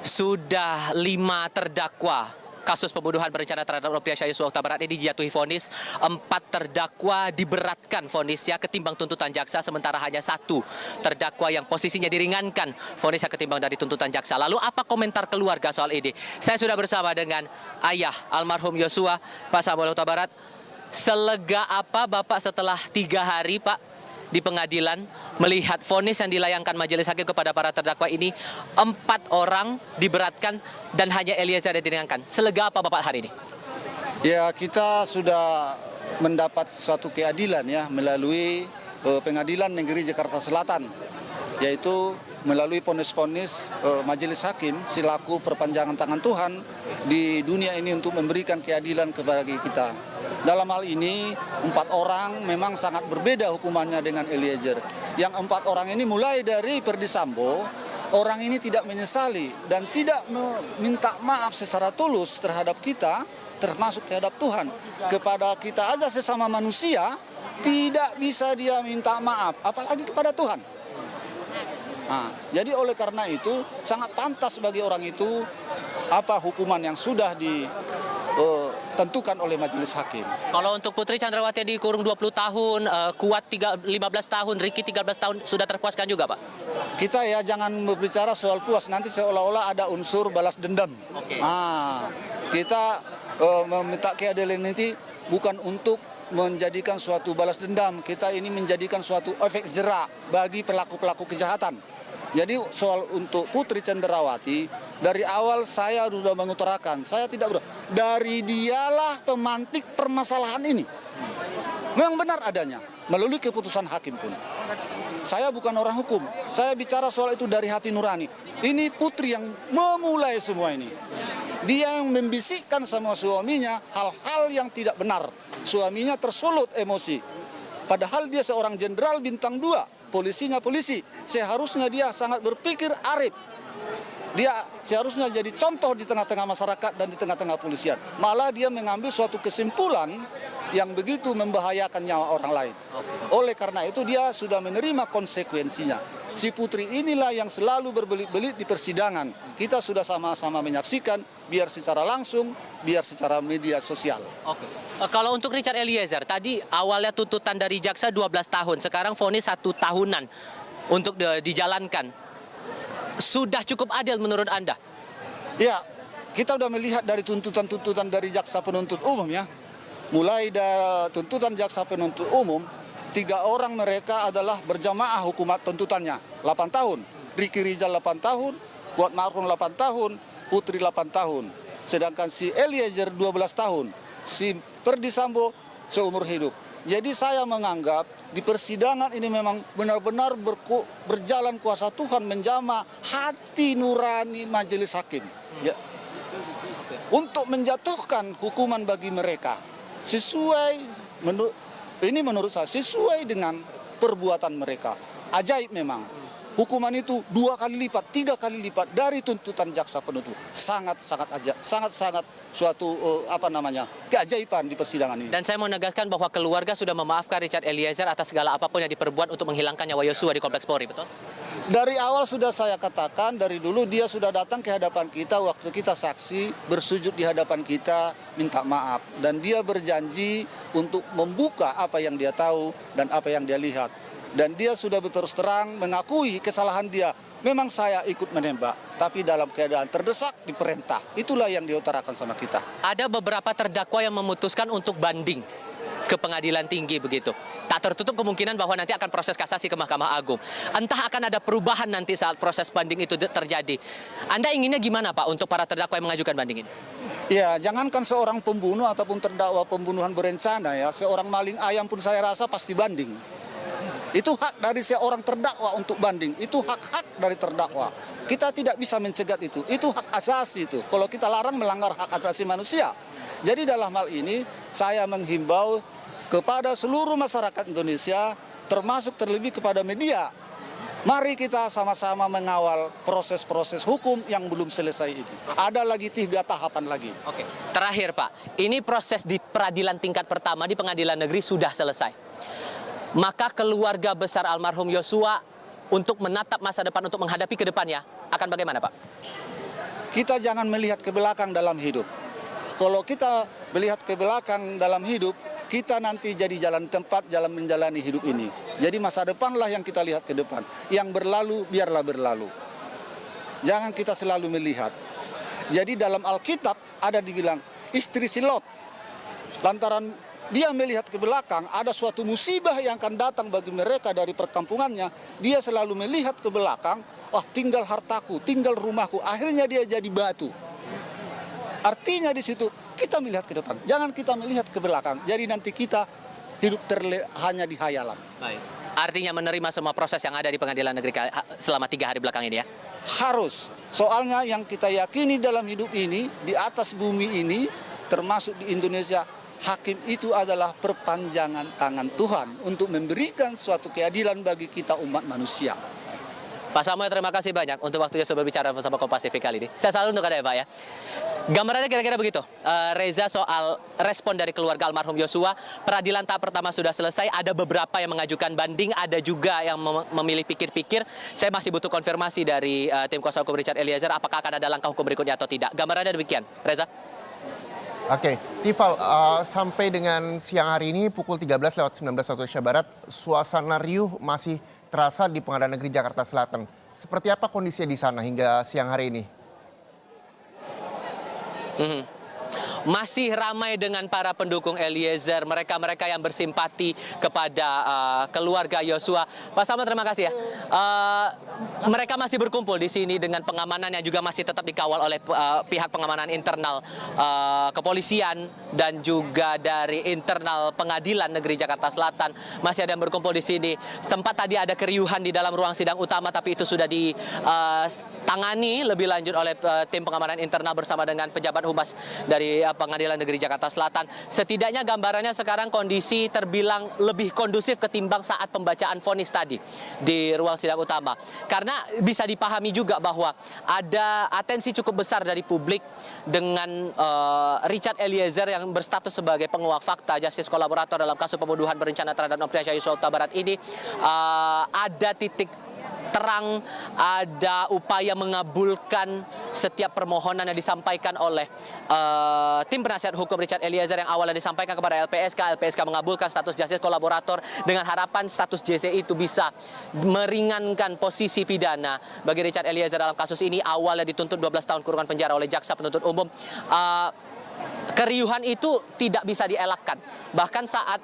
Sudah 5 terdakwa kasus pembunuhan berencana terhadap Nofriansah Yosua Huta Barat ini dijatuhi vonis. 4 terdakwa diberatkan vonisnya ketimbang tuntutan jaksa, sementara hanya 1 terdakwa yang posisinya diringankan vonisnya ketimbang dari tuntutan jaksa. Lalu apa komentar keluarga soal ini? Saya sudah bersama dengan ayah almarhum Yosua, Pak Samuel Huta Barat. Selega apa Bapak setelah 3 hari Pak di pengadilan melihat vonis yang dilayangkan majelis hakim kepada para terdakwa ini? 4 orang diberatkan dan hanya Eliezer yang diringankan. Selega apa Bapak hari ini? Ya, kita sudah mendapat suatu keadilan ya melalui Pengadilan Negeri Jakarta Selatan, yaitu melalui vonis-vonis majelis hakim selaku perpanjangan tangan Tuhan di dunia ini untuk memberikan keadilan kepada kita. Dalam hal ini 4 orang memang sangat berbeda hukumannya dengan Eliezer. Yang 4 orang ini mulai dari Ferdy Sambo, orang ini tidak menyesali dan tidak meminta maaf secara tulus terhadap kita, termasuk terhadap Tuhan. Kepada kita aja sesama manusia, tidak bisa dia minta maaf, apalagi kepada Tuhan. Nah, jadi oleh karena itu sangat pantas bagi orang itu apa hukuman yang sudah ditentukan oleh majelis hakim. Kalau untuk Putri Chandrawati dikurung 20 tahun, Kuat 15 tahun, Ricky 13 tahun, sudah terpuaskan juga Pak? Kita ya jangan berbicara soal puas, nanti seolah-olah ada unsur balas dendam. Oke. Nah, kita meminta keadilan ini bukan untuk menjadikan suatu balas dendam, kita ini menjadikan suatu efek jerak bagi pelaku-pelaku kejahatan. Jadi soal untuk Putri Chandrawati, dari awal saya sudah mengutarakan, saya tidak dari dialah pemantik permasalahan ini. Memang benar adanya, melalui keputusan hakim pun. Saya bukan orang hukum, saya bicara soal itu dari hati nurani. Ini Putri yang memulai semua ini. Dia yang membisikkan sama suaminya hal-hal yang tidak benar. Suaminya tersulut emosi. Padahal dia seorang jenderal bintang 2. Polisinya polisi, seharusnya dia sangat berpikir arif. Dia seharusnya jadi contoh di tengah-tengah masyarakat dan di tengah-tengah polisian. Malah dia mengambil suatu kesimpulan yang begitu membahayakan nyawa orang lain. Oleh karena itu dia sudah menerima konsekuensinya. Si Putri inilah yang selalu berbelit-belit di persidangan. Kita sudah sama-sama menyaksikan, biar secara langsung, biar secara media sosial. Oke. Kalau untuk Richard Eliezer, tadi awalnya tuntutan dari jaksa 12 tahun, sekarang vonis 1 tahunan untuk dijalankan. Sudah cukup adil menurut Anda? Ya, kita sudah melihat dari tuntutan-tuntutan dari jaksa penuntut umum ya. Mulai dari tuntutan jaksa penuntut umum, 3 orang mereka adalah berjamaah hukuman tuntutannya 8 tahun. Ricky Rizal 8 tahun, Kuat Ma'ruf 8 tahun, Putri 8 tahun. Sedangkan si Eliezer 12 tahun, si Ferdy Sambo seumur hidup. Jadi saya menganggap di persidangan ini memang benar-benar berjalan kuasa Tuhan menjamah hati nurani majelis hakim. Ya. Untuk menjatuhkan hukuman bagi mereka sesuai ini menurut saya sesuai dengan perbuatan mereka. Ajaib memang. Hukuman itu 2 kali lipat, 3 kali lipat dari tuntutan jaksa penuntut. Sangat-sangat ajaib, sangat-sangat suatu keajaiban di persidangan ini. Dan saya mau menegaskan bahwa keluarga sudah memaafkan Richard Eliezer atas segala apapun yang diperbuat untuk menghilangkan nyawa Yosua di Kompleks Polri, betul? Dari awal sudah saya katakan, dari dulu dia sudah datang ke hadapan kita waktu kita saksi, bersujud di hadapan kita, minta maaf. Dan dia berjanji untuk membuka apa yang dia tahu dan apa yang dia lihat. Dan dia sudah berterus terang mengakui kesalahan dia. Memang saya ikut menembak, tapi dalam keadaan terdesak diperintah. Itulah yang diutarakan sama kita. Ada beberapa terdakwa yang memutuskan untuk banding ke pengadilan tinggi begitu. Tak tertutup kemungkinan bahwa nanti akan proses kasasi ke Mahkamah Agung. Entah akan ada perubahan nanti saat proses banding itu terjadi. Anda inginnya gimana Pak untuk para terdakwa yang mengajukan banding ini? Ya, jangankan seorang pembunuh ataupun terdakwa pembunuhan berencana ya, seorang maling ayam pun saya rasa pasti banding. Itu hak dari seorang terdakwa untuk banding, itu hak-hak dari terdakwa. Kita tidak bisa mencegat itu hak asasi itu. Kalau kita larang melanggar hak asasi manusia. Jadi dalam hal ini saya menghimbau kepada seluruh masyarakat Indonesia, termasuk terlebih kepada media. Mari kita sama-sama mengawal proses-proses hukum yang belum selesai ini. Ada lagi 3 tahapan lagi. Oke, terakhir Pak, ini proses di peradilan tingkat pertama di pengadilan negeri sudah selesai. Maka keluarga besar almarhum Yosua untuk menatap masa depan, untuk menghadapi ke depannya, akan bagaimana Pak? kita jangan melihat ke belakang dalam hidup. Kalau kita melihat ke belakang dalam hidup, kita nanti jadi jalan tempat jalan menjalani hidup ini. Jadi masa depanlah yang kita lihat ke depan. Yang berlalu, biarlah berlalu. Jangan kita selalu melihat. Jadi dalam Alkitab ada dibilang, istri si Lot. Lantaran dia melihat ke belakang, ada suatu musibah yang akan datang bagi mereka dari perkampungannya. Dia selalu melihat ke belakang, tinggal hartaku, tinggal rumahku. Akhirnya dia jadi batu. Artinya di situ kita melihat ke depan, jangan kita melihat ke belakang. Jadi nanti kita hidup hanya di hayalan. Baik. Artinya menerima semua proses yang ada di pengadilan negeri selama 3 hari belakang ini ya? Harus. Soalnya yang kita yakini dalam hidup ini, di atas bumi ini, termasuk di Indonesia, hakim itu adalah perpanjangan tangan Tuhan untuk memberikan suatu keadilan bagi kita umat manusia. Pak Samuel, terima kasih banyak untuk waktunya sudah berbicara bersama Kompas TV kali ini. Saya selalu untuk Anda ya Pak ya. Gambarannya kira-kira begitu. Reza, soal respon dari keluarga almarhum Yosua, peradilan tahap pertama sudah selesai. Ada beberapa yang mengajukan banding, ada juga yang memilih pikir-pikir. Saya masih butuh konfirmasi dari tim kuasa hukum Richard Eliezer, apakah akan ada langkah hukum berikutnya atau tidak. Gambarannya demikian. Reza? Oke, Tifal, sampai dengan siang hari ini pukul 13:19 waktu Indonesia Barat, suasana riuh masih terasa di Pengadilan Negeri Jakarta Selatan. Seperti apa kondisinya di sana hingga siang hari ini? Masih ramai dengan para pendukung Eliezer, mereka-mereka yang bersimpati kepada keluarga Yosua. Pak Samuel, terima kasih ya. Mereka masih berkumpul di sini dengan pengamanan yang juga masih tetap dikawal oleh pihak pengamanan internal kepolisian dan juga dari internal Pengadilan Negeri Jakarta Selatan. Masih ada yang berkumpul di sini. Tempat tadi ada keriuhan di dalam ruang sidang utama, tapi itu sudah ditangani lebih lanjut oleh tim pengamanan internal bersama dengan pejabat humas dari Pengadilan Negeri Jakarta Selatan. Setidaknya gambarannya sekarang kondisi terbilang lebih kondusif ketimbang saat pembacaan vonis tadi di ruang sidang utama. Karena bisa dipahami juga bahwa ada atensi cukup besar dari publik dengan Richard Eliezer yang berstatus sebagai penguak fakta, justice kolaborator dalam kasus pembunuhan berencana terhadap Nofriansah Yosua Huta Barat ini. Ada titik terang, ada upaya mengabulkan setiap permohonan yang disampaikan oleh tim penasihat hukum Richard Eliezer yang awalnya disampaikan kepada LPSK mengabulkan status justice kolaborator dengan harapan status JC itu bisa meringankan posisi pidana bagi Richard Eliezer dalam kasus ini. Awalnya dituntut 12 tahun kurungan penjara oleh jaksa penuntut umum. Keriuhan itu tidak bisa dielakkan. Bahkan saat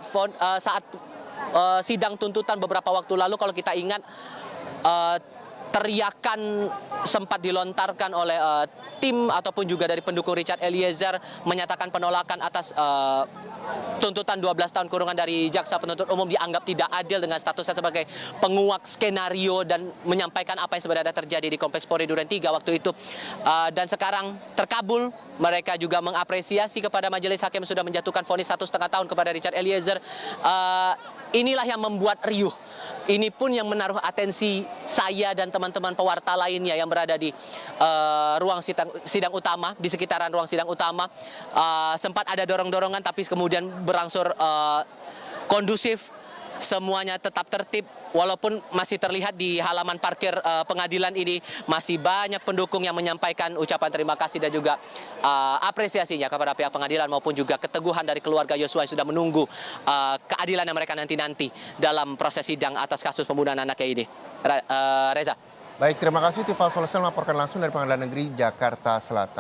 sidang tuntutan beberapa waktu lalu, kalau kita ingat, teriakan sempat dilontarkan oleh tim ataupun juga dari pendukung Richard Eliezer menyatakan penolakan atas tuntutan 12 tahun kurungan dari jaksa penuntut umum, dianggap tidak adil dengan statusnya sebagai penguak skenario dan menyampaikan apa yang sebenarnya terjadi di Kompleks Polri Duren 3 waktu itu. Dan sekarang terkabul, mereka juga mengapresiasi kepada majelis hakim yang sudah menjatuhkan vonis 1,5 tahun kepada Richard Eliezer. Inilah yang membuat riuh. Ini pun yang menaruh atensi saya dan teman-teman pewarta lainnya yang berada di ruang sidang utama, di sekitaran ruang sidang utama. Sempat ada dorong-dorongan tapi kemudian berangsur kondusif. Semuanya tetap tertib, walaupun masih terlihat di halaman parkir pengadilan ini masih banyak pendukung yang menyampaikan ucapan terima kasih dan juga apresiasinya kepada pihak pengadilan maupun juga keteguhan dari keluarga Yosua yang sudah menunggu keadilan yang mereka nanti-nanti dalam proses sidang atas kasus pembunuhan anaknya ini. Reza. Baik, terima kasih Tifal Solesen melaporkan langsung dari Pengadilan Negeri Jakarta Selatan.